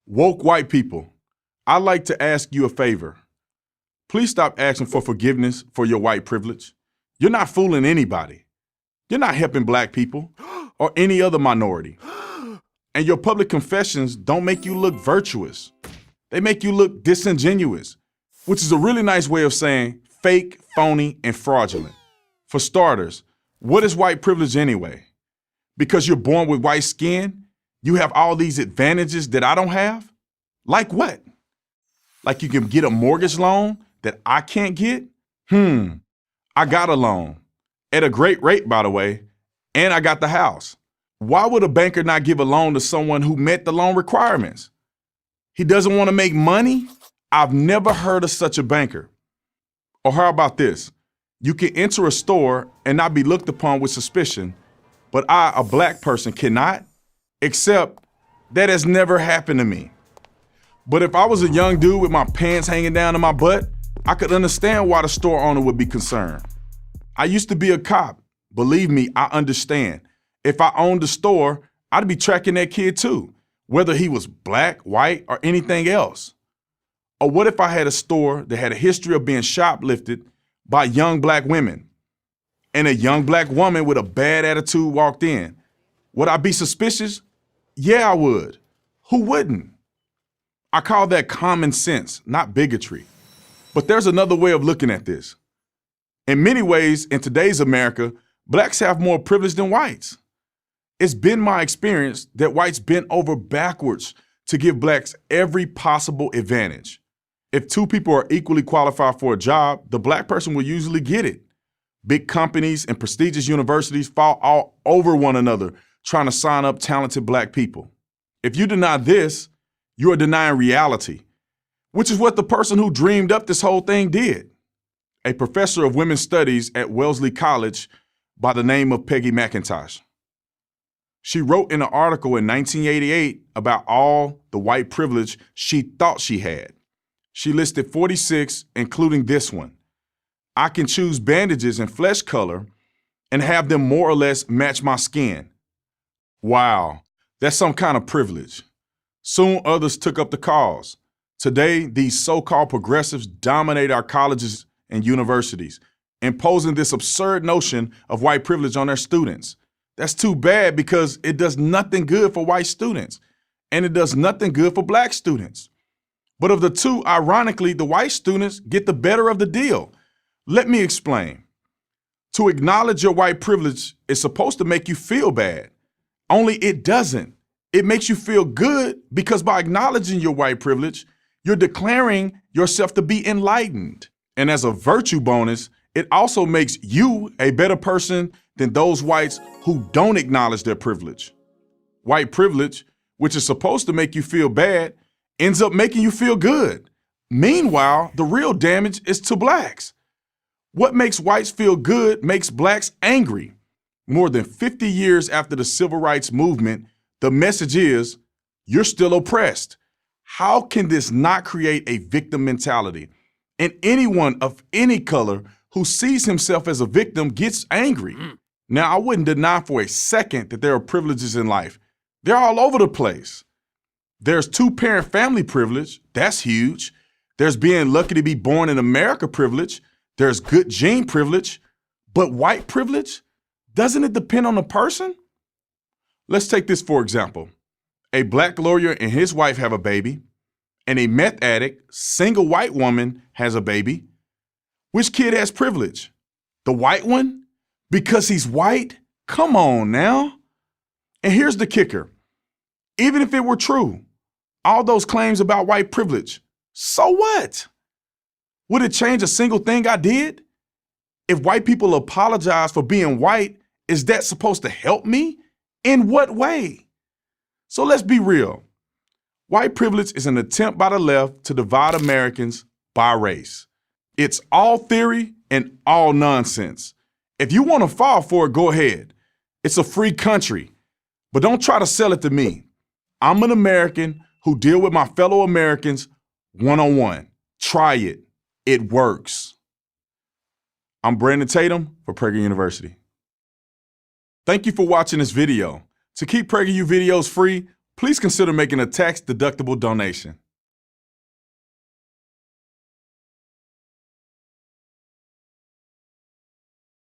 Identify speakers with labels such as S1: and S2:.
S1: Woke white people, I'd like to ask you a favor. Please stop asking for forgiveness for your white privilege. You're not fooling anybody. You're not helping black people or any other minority. And your public confessions don't make you look virtuous. They make you look disingenuous, which is a really nice way of saying fake, phony, and fraudulent. For starters, what is white privilege anyway? Because you're born with white skin, you have all these advantages that I don't have? Like what? Like you can get a mortgage loan that I can't get? I got a loan. At a great rate, by the way, and I got the house. Why would a banker not give a loan to someone who met the loan requirements? He doesn't want to make money? I've never heard of such a banker. Or how about this? You can enter a store and not be looked upon with suspicion, but I, a black person, cannot? Except that has never happened to me. But if I was a young dude with my pants hanging down to my butt, I could understand why the store owner would be concerned. I used to be a cop. Believe me, I understand. If I owned a store, I'd be tracking that kid too, whether he was black, white, or anything else. Or what if I had a store that had a history of being shoplifted by young black women, and a young black woman with a bad attitude walked in? Would I be suspicious? Yeah, I would. Who wouldn't? I call that common sense, not bigotry. But there's another way of looking at this. In many ways, in today's America, blacks have more privilege than whites. It's been my experience that whites bent over backwards to give blacks every possible advantage. If two people are equally qualified for a job, the black person will usually get it. Big companies and prestigious universities fall all over one another trying to sign up talented black people. If you deny this, you are denying reality, which is what the person who dreamed up this whole thing did. A professor of women's studies at Wellesley College by the name of Peggy McIntosh. She wrote in an article in 1988 about all the white privilege she thought she had. She listed 46, including this one. I can choose bandages and flesh color and have them more or less match my skin. Wow, that's some kind of privilege. Soon others took up the cause. Today, these so-called progressives dominate our colleges and universities, imposing this absurd notion of white privilege on their students. That's too bad because it does nothing good for white students, and it does nothing good for black students. But of the two, ironically, the white students get the better of the deal. Let me explain. To acknowledge your white privilege is supposed to make you feel bad. Only it doesn't. It makes you feel good because by acknowledging your white privilege, you're declaring yourself to be enlightened. And as a virtue bonus, it also makes you a better person than those whites who don't acknowledge their privilege. White privilege, which is supposed to make you feel bad, ends up making you feel good. Meanwhile, the real damage is to blacks. What makes whites feel good makes blacks angry. More than 50 years after the civil rights movement, the message is, you're still oppressed. How can this not create a victim mentality? And anyone of any color who sees himself as a victim gets angry. Now, I wouldn't deny for a second that there are privileges in life. They're all over the place. There's two-parent family privilege. That's huge. There's being lucky to be born in America privilege. There's good gene privilege. But white privilege? Doesn't it depend on the person? Let's take this for example. A black lawyer and his wife have a baby, and a meth addict, single white woman has a baby. Which kid has privilege? The white one? Because he's white? Come on now. And here's the kicker. Even if it were true, all those claims about white privilege, so what? Would it change a single thing I did? If white people apologize for being white, is that supposed to help me? In what way? So let's be real. White privilege is an attempt by the left to divide Americans by race. It's all theory and all nonsense. If you want to fall for it, go ahead. It's a free country. But don't try to sell it to me. I'm an American who deal with my fellow Americans one-on-one. Try it. It works. I'm Brandon Tatum for Prager University. Thank you for watching this video. To keep PragerU videos free, please consider making a tax-deductible donation.